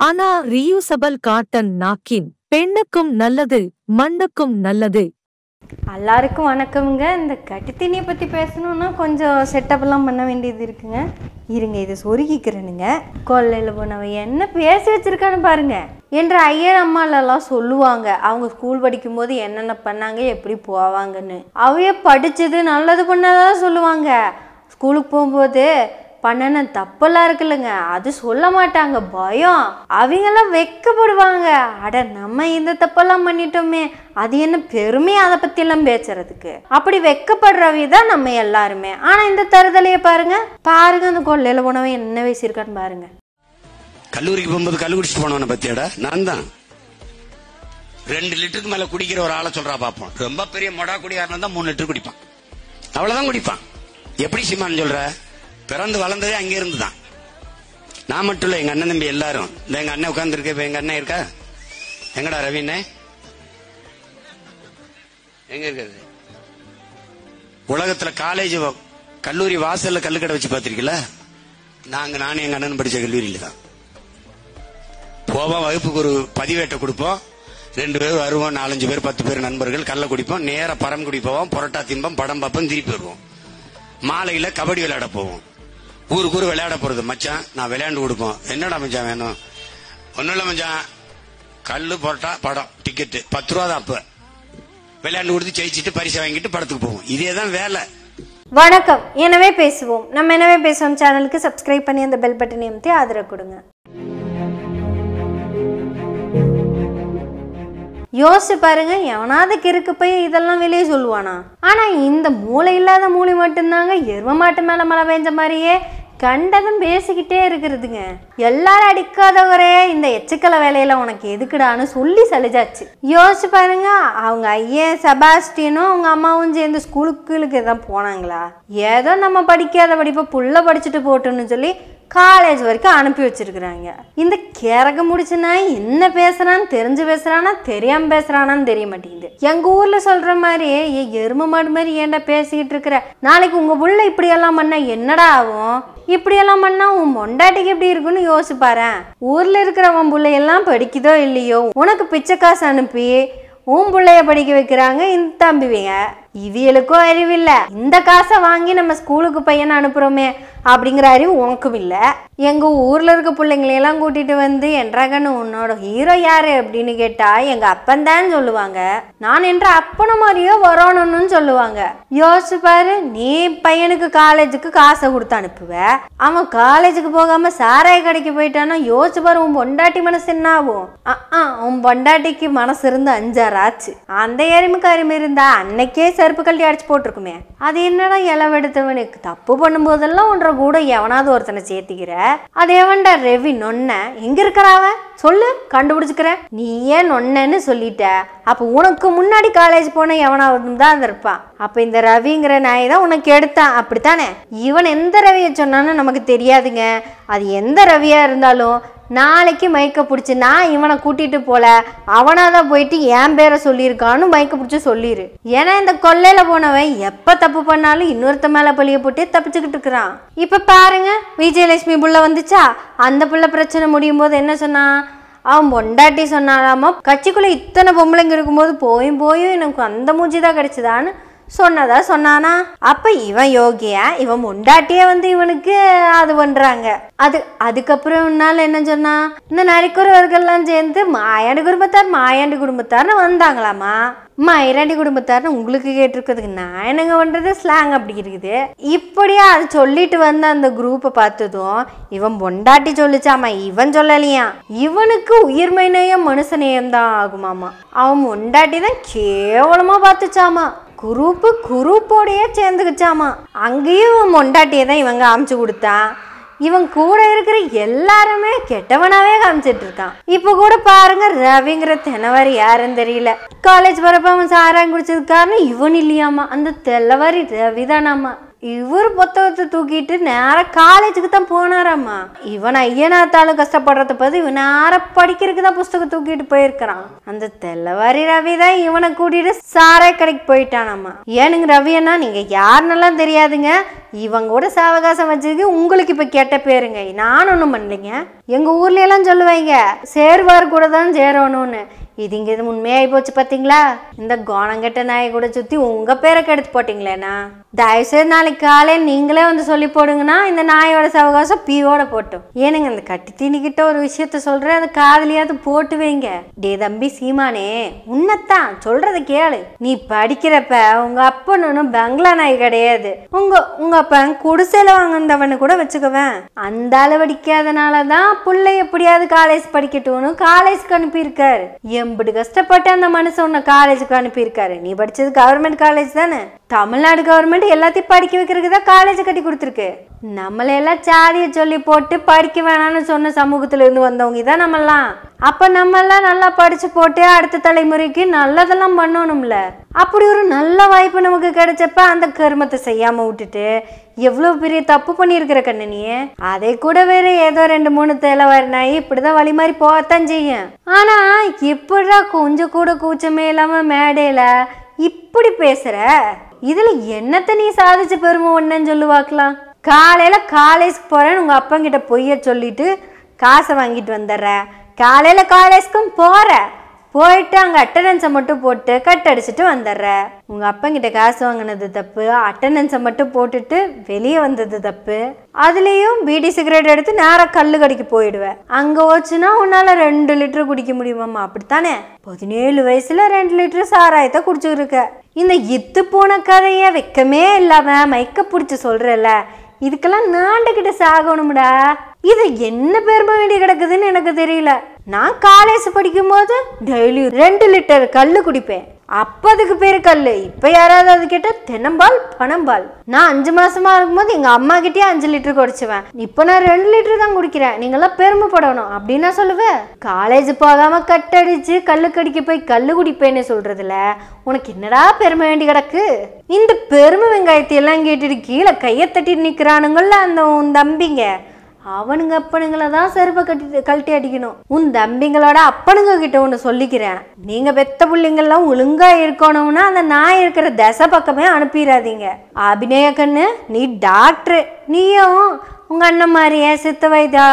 ஆனா reusable cotton napkin பெண்ணுக்கும் நல்லது, மண்ணுக்கும் நல்லது. எல்லாருக்கும் வணக்கம்ங்க. இந்த கட்டுத்தீனியை பற்றி பேசணுன்னா கொஞ்சம் செட்டப்லாம் பண்ண வேண்டியது இருக்குங்க. இருங்க, இதை சொருகிக்கிறேனுங்க. கொல்லையில் போனவன் என்ன பேசி வச்சிருக்கான்னு பாருங்க என்று ஐயர் அம்மாலெல்லாம் சொல்லுவாங்க. அவங்க ஸ்கூல் படிக்கும்போது என்னென்ன பண்ணாங்க, எப்படி போவாங்கன்னு. அவைய படித்தது நல்லது பண்ணதான் சொல்லுவாங்க. ஸ்கூலுக்கு போகும்போது பண்ணன தப்பெல்லாம் இருக்குல்லங்க, அது சொல்ல மாட்டாங்க. பயம். அவங்கெல்லாம் வெக்கப்படுவாங்க. அட, நம்ம இந்த தப்பெல்லாம் பண்ணிட்டோமே, அது என்ன பெருமையா அதை பத்தி எல்லாம் பேசுறதுக்கு. அப்படி வெக்கப்படுறவி தான் நம்ம எல்லாருமே. ஆனா இந்த தருதலைய பாருங்க பாருங்க, அந்த கொள்ளையில போனவன் என்ன பேசியிருக்கான்னு பாருங்க. கல்லூரிக்கு போகும்போது கல்லு குடிச்சிட்டு போனவன பத்தியாடா நான் தான் 2 லிட்டருக்கு மேல குடிக்கிற ஒரு ஆளை சொல்றா பாப்போம். ரொம்ப பெரிய மொடா குடியாரனா தான் 3 லிட்டர் குடிப்பான். அவ்வளவுதான் குடிப்பான். எப்படி சீமான்னு சொல்ற? பிறந்து வளர்ந்ததே அங்க இருந்துதான். நான் மட்டும் இல்ல, எங்க அண்ணன் தம்பி எல்லாரும். இந்த எங்க அண்ணன் உட்கார்ந்து இருக்க, எங்க அண்ணன் இருக்கா? எங்கடா ரவினே? எங்க இருக்குது? உலகத்துல காலேஜ் கல்லூரி வாசல்ல கல்லுக்கடை வச்சு பாத்திருக்கீங்களா? நானும் எங்க அண்ணன் படிச்ச கல்லூரியில தான் போவோம். வகுப்புக்கு ஒரு பதிவேட்டை கொடுப்போம். 2 பேர் வருவோம், 4-5 பேர் 10 பேர் நண்பர்கள் கல்ல குடிப்போம். நேர பரம் குடிப்போம், புரோட்டா தின்போம், படம் பார்ப்போம், திருப்பி வருவோம். மாலையில கபடி விளையாட போவோம். ஊருக்கு விளையாட போறது. மச்சான் நான் விளையாண்டு கொடுப்போம். என்னடா மச்சான் வேணும்? ஒன்னும் இல்ல மச்சான், கல்லு புரோட்டா படம் டிக்கெட்டு 10 ரூபா தான். அப்ப விளையாண்டு கொடுத்து ஜெயிச்சுட்டு பரிசை வாங்கிட்டு படத்துக்கு போவோம். இதேதான் வேலை. வணக்கம். எனவே பேசுவோம். நம்ம எனவே பேசுவோம் சேனலுக்கு சப்ஸ்கிரைப் பண்ணி அந்த பெல் பட்டனை அமுத்தி ஆதரவு கொடுங்க. யோசிச்சு பாருங்க, எவனாவது கிறுக்கு போய் இதெல்லாம் வெளியே சொல்லுவானா? ஆனா இந்த மூளை இல்லாத மூளை மட்டும்தாங்க எரும மாட்டு மேல மழை பெஞ்ச மாதிரியே கண்டதும் பேசிக்கிட்டே இருக்கிறதுங்க. எல்லாரும் அடிக்காதவரே இந்த எச்சுக்கலை வேலையில உனக்கு எதுக்குடான்னு சொல்லி சலிச்சாச்சு. யோசிச்சு பாருங்க, அவங்க ஐயன் செபாஸ்டியனும் அவங்க அம்மாவும் சேர்ந்து ஸ்கூலுக்கு தான் போனாங்களா? ஏதோ நம்ம படிக்காத படிப்பை புள்ள படிச்சுட்டு போட்டுன்னு சொல்லி காலேஜ் வரைக்கும் அனுப்பி வச்சிருக்கிறாங்க. இந்த கிறக முடிச்சுனா என்ன பேசுறான்னு தெரிஞ்சு பேசுறானா தெரியாம பேசுறானான்னு தெரிய மாட்டேங்குது. எங்க ஊர்ல சொல்ற மாதிரி எரும மாடு மாதிரி ஏன்டா பேசிக்கிட்டு இருக்கிற? நாளைக்கு உங்க புள்ள இப்படி எல்லாம் பண்ணா என்னடா ஆகும்? இப்படியெல்லாம் பண்ணா உன் பொண்டாட்டிக்கு எப்படி இருக்குன்னு யோசிச்சு பாரு. ஊர்ல இருக்கிறவன் பிள்ளையெல்லாம் படிக்குதோ இல்லையோ, உனக்கு பிச்சை காசு அனுப்பி உன் பிள்ளைய படிக்க வைக்கிறாங்க இந்த தம்பிவிங்க. இவியலுக்கும் அறிவில்லை. இந்த காசை வாங்கி நம்ம ஸ்கூலுக்கு பையனை அனுப்புறோமே அப்படிங்கிற அறிவு உனக்கும் இல்லை. எங்க ஊர்ல இருக்க பிள்ளைங்களையெல்லாம் கூட்டிட்டு வந்து என்றாகன்னு உன்னோட ஹீரோ யாரு அப்படின்னு கேட்டா எங்க அப்பந்தான் சொல்லுவாங்க. நான் என்ற அப்பன மாதிரியோ வரணும்னு சொல்லுவாங்க. யோசிச்சு பாரு, நீ பையனுக்கு காலேஜுக்கு காசை கொடுத்து அனுப்புவ, அவன் காலேஜுக்கு போகாம சாராய கடைக்கு போயிட்டானா யோசிச்சு பாரு உன் பொண்டாட்டி மனசு என்ன ஆகும்? உன் பொண்டாட்டிக்கு மனசு இருந்து 5 ஆறு ஆச்சு. அந்த எருமைக்கு அருமை இருந்தா அன்னைக்கே செருப்பு கல்வி அடிச்சு போட்டிருக்குமே. அது என்னடா இளவெடுத்தவனுக்கு தப்பு பண்ணும்போதெல்லாம் ஒன்ற கூட எவனாவது ஒருத்தனை சேர்த்திக்கிற. அது எவன்டா ரெவி நொன்ன? எங்க இருக்கிறாவ சொல்லு, கண்டுபிடிச்சுக்கிற. நீ ஏன் நொன்னு சொல்லிட்ட? அப்ப உனக்கு முன்னாடி காலேஜ் போன எவனாவது தான் இருப்பான். அப்ப இந்த ரவிங்கிற நாய் தான் உனக்கு எடுத்தான், அப்படித்தானே? இவன் எந்த ரவியை சொன்னான்னு நமக்கு தெரியாதுங்க. அது எந்த ரவியா இருந்தாலும் நாளைக்கு மைக்க பிடிச்சி நான் இவனை கூட்டிட்டு போல, அவனாதான் போயிட்டு என் பேரை சொல்லியிருக்கான்னு மைக்க பிடிச்சி சொல்லிடு. ஏன்னா இந்த கொள்ளையில போனவன் எப்ப தப்பு பண்ணாலும் இன்னொருத்த மேல பழிய போட்டு தப்பிச்சுக்கிட்டு இருக்கிறான். இப்ப பாருங்க, விஜயலட்சுமி புள்ள வந்துச்சா, அந்த புள்ள பிரச்சனை முடியும் போது என்ன சொன்னா? அவன் பொண்டாட்டி சொன்னாலாமா, கட்சிக்குள்ள இத்தனை பொம்பளைங்க இருக்கும்போது போயும் எனக்கு அந்த மூஞ்சி தான் கிடைச்சதான்னு சொன்னானா? அப்ப இவன் யோகியா, இவன் முண்டாட்டியே வந்து இவனுக்கு அது பண்றாங்க. அதுக்கப்புறம் என்ன சொன்னா, இந்த நரிக்குறவர்கள்லாம் சேர்ந்து மாயாண்டி குடும்பத்தார்னு வந்தாங்களாமா. மயிராண்டி குடும்பத்தார்னு உங்களுக்கு கேட்டிருக்கிறதுக்கு நான் என்னங்க பண்றது? ஸ்லாங் அப்படி இருக்குது. இப்படியா அது சொல்லிட்டு வந்த அந்த குரூப்பை பார்த்ததும் இவன் பொண்டாட்டி சொல்லிச்சாமா, இவன் சொல்லலையா. இவனுக்கு உயிர்மைநேயம் மனுஷநேயம் தான் ஆகுமாமா. அவன் பொண்டாட்டி தான் கேவலமா பார்த்துச்சாமா. குரூப்போடையே சேர்ந்துக்கிச்சாமா. அங்கேயும் மொண்டாட்டியை தான் இவங்க காமிச்சு கொடுத்தான். இவன் கூட இருக்கிற எல்லாருமே கெட்டவனாவே காமிச்சிட்டு இருக்கான். இப்ப கூட பாருங்க, ரவிங்கிற தெனவாரி யாருன்னு தெரியல. காலேஜ் போறப்ப அவன் சாராயம் குடிச்சது காரணம் இவன் இல்லையாமா, அந்த தெல்லவாரி ரவி தானாமா. இவர் புத்தகத்தை தூக்கிட்டு நேர காலேஜுக்கு தான் போனாராம்மா. இவன் ஐயனாத்தாலும் கஷ்டப்படுறத பார்த்து இவன் நேர படிக்கிறதுக்கு தான் புஸ்தகம் தூக்கிட்டு போயிருக்கிறான். அந்த தெல்லவாரி ரவி தான் இவனை கூட்டிட்டு சாரை கடைக்கு போயிட்டானாம்மா. ஏனுங்க ரவி அண்ணா, நீங்க யாருன்னெல்லாம் தெரியாதுங்க, இவங்க கூட சாவகாசம் வச்சிருக்கு, உங்களுக்கு இப்ப கெட்ட பேருங்க. நான் ஒன்றும் பண்ணலைங்க. எங்க ஊர்ல எல்லாம் சொல்லுவாங்க சேர்வார் கூட தான் சேரணும்னு. இது இங்க இது உண்மையாகி போச்சு பார்த்தீங்களா? இந்த கோணங்கெட்ட நாயை கூட சுற்றி உங்க பேரை கெடுத்து போட்டிங்களேண்ணா. தயவுசெய்து நாளைக்கு காலையில் நீங்களே வந்து சொல்லி போடுங்கன்னா இந்த நாயோட சவகாசம் பீவோட போட்டோம். ஏனுங்க இந்த கட்டி தீனிக்கிட்ட ஒரு விஷயத்த சொல்றேன், அது காதலியாவது போட்டு வைங்க. டே தம்பி சீமானே, உன்னத்தான் சொல்றத கேளு. நீ படிக்கிறப்ப உங்க அப்பனும் பெங்களா நாய் கிடையாது. உங்க அப்பன் குடிசையில வாங்கினவனு கூட வச்சுக்குவேன். அந்த அளவடிக்காதனாலதான் பிள்ளை எப்படியாவது காலேஜ் படிக்கட்டும்னு காலேஜ்க்கு அனுப்பியிருக்காரு. எம்படி கஷ்டப்பட்டு அந்த மனுஷன் உன்னை காலேஜுக்கு அனுப்பியிருக்காரு. நீ படிச்சது கவர்மெண்ட் காலேஜ் தானே? தமிழ்நாடு கவர்மெண்ட் எல்லாத்தையும் படிக்க வைக்கிறதுக்கு தான் காலேஜ் கட்டி கொடுத்துருக்கு. நம்மளெல்லாம் சாதியை சொல்லி போட்டு படிக்க வேணாம்னு சொன்ன சமூகத்துல இருந்து வந்தவங்க தான் நம்மெல்லாம். அப்ப நம்மெல்லாம் நல்லா படிச்சு போட்டு அடுத்த தலைமுறைக்கு நல்லதெல்லாம் பண்ணணும்ல. அப்படி ஒரு நல்ல வாய்ப்பு நமக்கு கிடைச்சப்ப அந்த கர்மத்தை செய்யாம விட்டுட்டு எவ்வளவு பெரிய தப்பு பண்ணியிருக்கிற கண்ணனியே. அதை கூட வேற ஏதோ 2-3 தேலவாரி நாய் இப்படிதான் வழி மாதிரி போகத்தான் செய்யும். ஆனா எப்படா கொஞ்சம் கூட கூச்சமே இல்லாம மேடையில இப்படி பேசுற? இதுல என்னத்த நீ சாதிச்ச பெருமை ஒண்ணுன்னு சொல்லுவாக்கலாம். காலையில காலேஜ்க்கு போறேன்னு உங்க அப்பங்கிட்ட பொய்ய சொல்லிட்டு காசை வாங்கிட்டு வந்துடுற. காலையில காலேஜ்க்கும் போற, போயிட்டு அங்கே அட்டண்டன்ஸை மட்டும் போட்டு கட் அடிச்சுட்டு வந்துடுற. உங்கள் அப்பங்கிட்ட காசு வாங்கினது தப்பு, அட்டண்டன்ஸை மட்டும் போட்டுட்டு வெளியே வந்தது தப்பு. அதுலேயும் பீடி சிகரெட் எடுத்து நேராக கல்லு கடைக்கு போயிடுவேன். அங்கே வச்சுன்னா உன்னால் 2 லிட்டர் குடிக்க முடியுமாம்மா? அப்படித்தானே? 17 வயசுல 2 லிட்டர் சாராயத்தை குடிச்சுருக்க. இந்த இத்து போன கதையை வெக்கமே இல்லாமல் மைக்க பிடிச்சி சொல்கிறல்ல, இதுக்கெல்லாம் நாண்டுகிட்ட சாகணும்டா. இது என்ன பெருமை வேண்டி கிடக்குதுன்னு எனக்கு தெரியல. நான் காலேஜ் படிக்கும் போது டெய்லி 2 லிட்டர் கல்லு குடிப்பேன். அப்ப அதுக்கு பேரு கல்லு. இப்ப யாராவது அது கேட்டா தென்னம்பால் பனம்பால். நான் 5 மாசமா இருக்கும்போது எங்க அம்மா கிட்டே 5 லிட்டர் குடிச்சுவேன். இப்ப நான் 2 லிட்டர் தான் குடிக்கிறேன். நீங்கெல்லாம் பெருமைப்படணும் அப்படின்னு சொல்லுவேன். காலேஜ் போகாம கட்டடிச்சு கல்லு கடிக்க போய் கல்லு குடிப்பேன்னு சொல்றதுல உனக்கு என்னடா பெருமை வேண்டி கிடக்கு? இந்த பெருமை வெங்காயத்தை எல்லாம் கேட்டுட்டு கீழே கையை தட்டி நிக்கிறானுங்கள்ல அந்த உன் தம்பிங்க, அவனுங்க அப்பனுங்களை தான் செருப்பை கழட்டி அடிக்கணும். உன் தம்பிங்களோட அப்பனுங்க கிட்ட ஒன்று சொல்லிக்கிறேன், நீங்க பெத்த பிள்ளைங்கள்லாம் ஒழுங்கா இருக்கணும்னா அந்த நான் இருக்கிற திசை பக்கமே அனுப்பிடாதீங்க. அபிநய கண்ணு, நீ டாக்டரு, நீயும் உங்க அண்ணன் மாதிரியே சித்த வைத்திய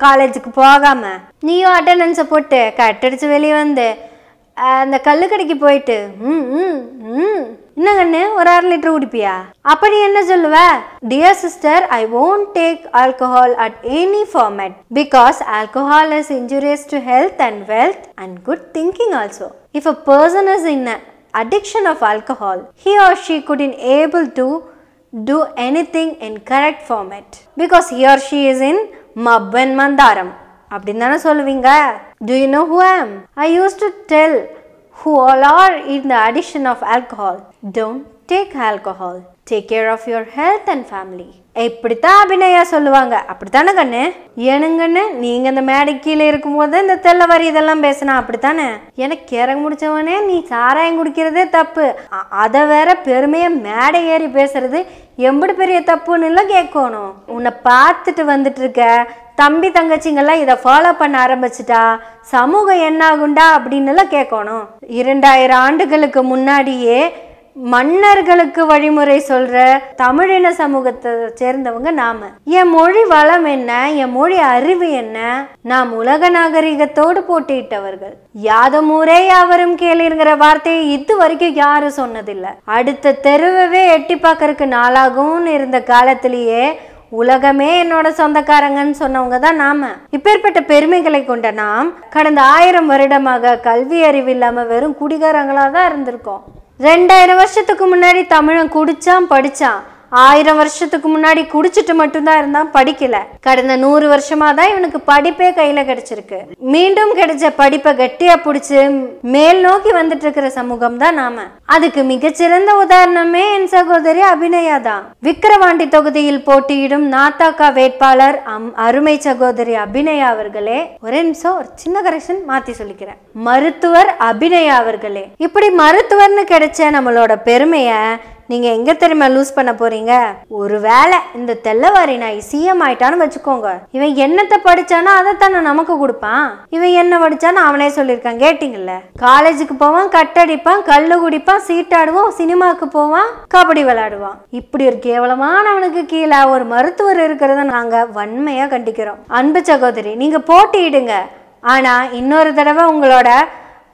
காலேஜுக்கு போகாம நீயும் அட்டண்டன்ஸை போட்டு கட்டடிச்சு வெளியே வந்து அந்த கல்லு கடைக்கு போயிட்டு என்ன கண்ணு ஒரு 1/2 லிட்டர் குடிப்பியா? அப்படி என்ன சொல்லுவ? Dear sister, I won't take alcohol at any format because alcohol is injurious to health and wealth and good thinking also. If a person is in an addiction of alcohol, he or she couldn't able to do anything in correct format because he or she is in mabban mandaram. அப்படின்னு தானே சொல்லுவீங்க. Do you know who I am? I used to tell who all are in the addiction of alcohol, don't take alcohol, take care of your health and family. இப்படித்தான் அபிநயா சொல்லுவாங்க. அப்படித்தானே கண்ணு? ஏனுங்கண்ணு, நீங்க இந்த மேடை கீழே இருக்கும் போது இந்த தெல்லவாரி இதெல்லாம் பேசினா அப்படித்தானே? எனக்கு இறங்க முடிச்சவனே நீ சாராயம் குடிக்கிறதே தப்பு, அதை வேற பெருமையா மேடை ஏறி பேசுறது எம்படி பெரிய தப்புன்னு எல்லாம் கேட்கணும். உன்னை பார்த்துட்டு வந்துட்டு இருக்க தம்பி தங்கச்சிங்கெல்லாம் இதை ஃபாலோ பண்ண ஆரம்பிச்சுட்டா சமூகம் என்ன ஆகுண்டா அப்படின்னு எல்லாம் கேட்கணும். 2000 ஆண்டுகளுக்கு முன்னாடியே மன்னர்களுக்கு வழிமுறை சொல்ற தமிழின சமூகத்தை சேர்ந்தவங்க நாம. என் மொழி வளம் என்ன, என் மொழி அறிவு என்ன, நாம் உலக நாகரிகத்தோடு போட்டியிட்டவர்கள். யாதமூரே யாவரும் கேளுங்கிற வார்த்தையை இது வரைக்கும் யாரும் சொன்னதில்லை. அடுத்த தெருவே எட்டி பார்க்கறதுக்கு நாளாகும்னு இருந்த காலத்திலேயே உலகமே என்னோட சொந்தக்காரங்கன்னு சொன்னவங்க தான் நாம. இப்பேற்பட்ட பெருமைகளை கொண்ட நாம் கடந்த 1000 வருடமாக கல்வி அறிவு இல்லாம வெறும் குடிகாரங்களா தான் இருந்திருக்கோம். 2000 வருஷத்துக்கு முன்னாடி தமிழன் குடிச்சான் படிச்சான். 1000 வருஷத்துக்கு முன்னாடி குடிச்சிட்டு மட்டும்தான் இருந்தான், படிக்கல. கடந்த 100 வருஷமா தான் இவனுக்கு படிப்பே கையில கிடைச்சிருக்கு. மீண்டும் கிடைச்ச படிப்பை கட்டியா பிடிச்சு மேல் நோக்கி வந்துட்டு இருக்கிற சமூகம் தான் நாம. அதுக்கு மிகச்சிறந்த உதாரணமே என் சகோதரி அபிநயா தான். விக்கிரவாண்டி தொகுதியில் போட்டியிடும் நாத்தாக்கா வேட்பாளர் அருமை சகோதரி அபிநயா அவர்களே. ஒரே நிமிஷம், ஒரு சின்ன கரெக்ஷன் மாத்தி சொல்லிக்கிறேன், மருத்துவர் அபிநயா அவர்களே. இப்படி மருத்துவர்னு கிடைச்ச நம்மளோட பெருமைய நீங்க எங்க தெரியுமா லூஸ் பண்ண போறீங்க? ஒருவேளை இந்த தெல்லவாரி நாய் சிஎம் ஆயிட்டான்னு வச்சுக்கோங்க, இவன் என்னத்தை படிச்சானோ அதைத்தானே நமக்கு கொடுப்பான். இவன் என்ன படிச்சான்னு அவனே சொல்லியிருக்கான், கேட்டீங்கல்ல? காலேஜுக்கு போவான், கட்டடிப்பான், கல்லு குடிப்பான், சீட்டாடுவான், சினிமாவுக்கு போவான், கபடி விளையாடுவான். இப்படி ஒரு கேவலமானவனுக்கு கீழே ஒரு மருத்துவர் இருக்கிறத நாங்க வன்மையா கண்டிக்கிறோம். அன்பு சகோதரி, நீங்க போட்டியிடுங்க, ஆனா இன்னொரு தடவை உங்களோட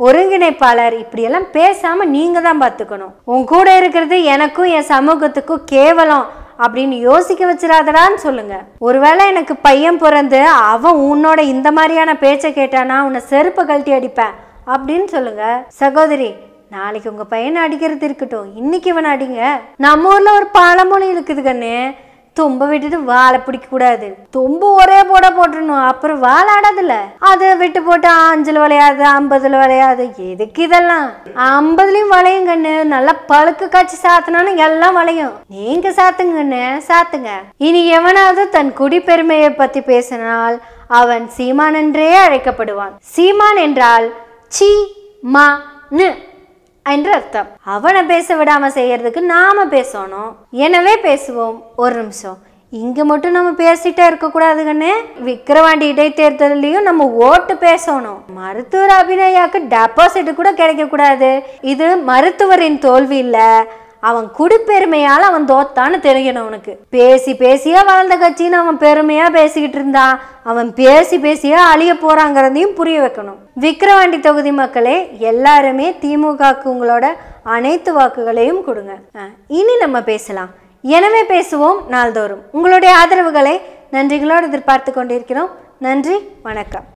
ஒருங்கிணைப்பாளர் இப்படியெல்லாம் பேசாம நீங்க தான் பார்த்துக்கணும். உன் கூட இருக்கிறது எனக்கும் என் சமூகத்துக்கும் கேவலம் அப்படின்னு யோசிக்க வச்சிடாதடான்னு சொல்லுங்க. ஒருவேளை எனக்கு பையன் பிறந்து அவன் உன்னோட இந்த மாதிரியான பேச்சை கேட்டானா உன்னை செருப்பை கழட்டி அடிப்பேன் அப்படின்னு சொல்லுங்க. சகோதரி, நாளைக்கு உங்க பையனை அடிக்கிறது இருக்கட்டும், இன்னைக்கு இவனை அடிங்க. நம்ம ஊர்ல ஒரு பழமொழி இருக்குது கண்ணு, தும்ப விட்டுட்டு வாழை பிடிக்க கூடாது, தும்பு ஒரே போட்டுடணும், அப்புறம் வாழாடாதுல்ல. அதை விட்டு போட்டு 5 விளையாது 50 விளையாது, எதுக்கு இதெல்லாம்? 50லயும் வளையும் கண்ணு, நல்லா பழுக்கு காய்ச்சி சாத்தினாலும் எல்லாம் வளையும். நீங்க சாத்துங்க கண்ணு, சாத்துங்க. இனி எவனாவது தன் குடிப்பெருமையை பத்தி பேசினால் அவன் சீமான் என்றே அழைக்கப்படுவான். சீமான் என்றால் சி மா நு என்று அர்த்தம். அவனை பேச விடாம செய்யறதுக்கு நாம பேசணும். எனவே பேசுவோம். ஒரு நிமிஷம், இங்க மட்டும் நம்ம பேசிட்டே இருக்க கூடாது கண்ணு. விக்கிரவாண்டி இடைத்தேர்தலையும் நம்ம ஓட்டு பேசணும். மருத்துவர் அபிநயாக்கு டெபாசிட் கூட கிடைக்க கூடாது. இது மருத்துவரின் தோல்வி இல்ல, அவன் குடிப்பெருமையால அவன் தோத்தான்னு தெரியணும். அவனுக்கு பேசி பேசியா வளர்ந்த கட்சின்னு அவன் பெருமையா பேசிக்கிட்டு இருந்தான். அவன் பேசி பேசியா அழிய போறாங்கிறதையும் புரிய வைக்கணும். விக்கிரவாண்டி தொகுதி மக்களே, எல்லாருமே திமுகக்கு உங்களோட அனைத்து வாக்குகளையும் கொடுங்க. இனி நம்ம பேசலாம். எனவே பேசுவோம் நாள்தோறும். உங்களுடைய ஆதரவுகளை நன்றிகளோடு எதிர்பார்த்து கொண்டிருக்கிறோம். நன்றி, வணக்கம்.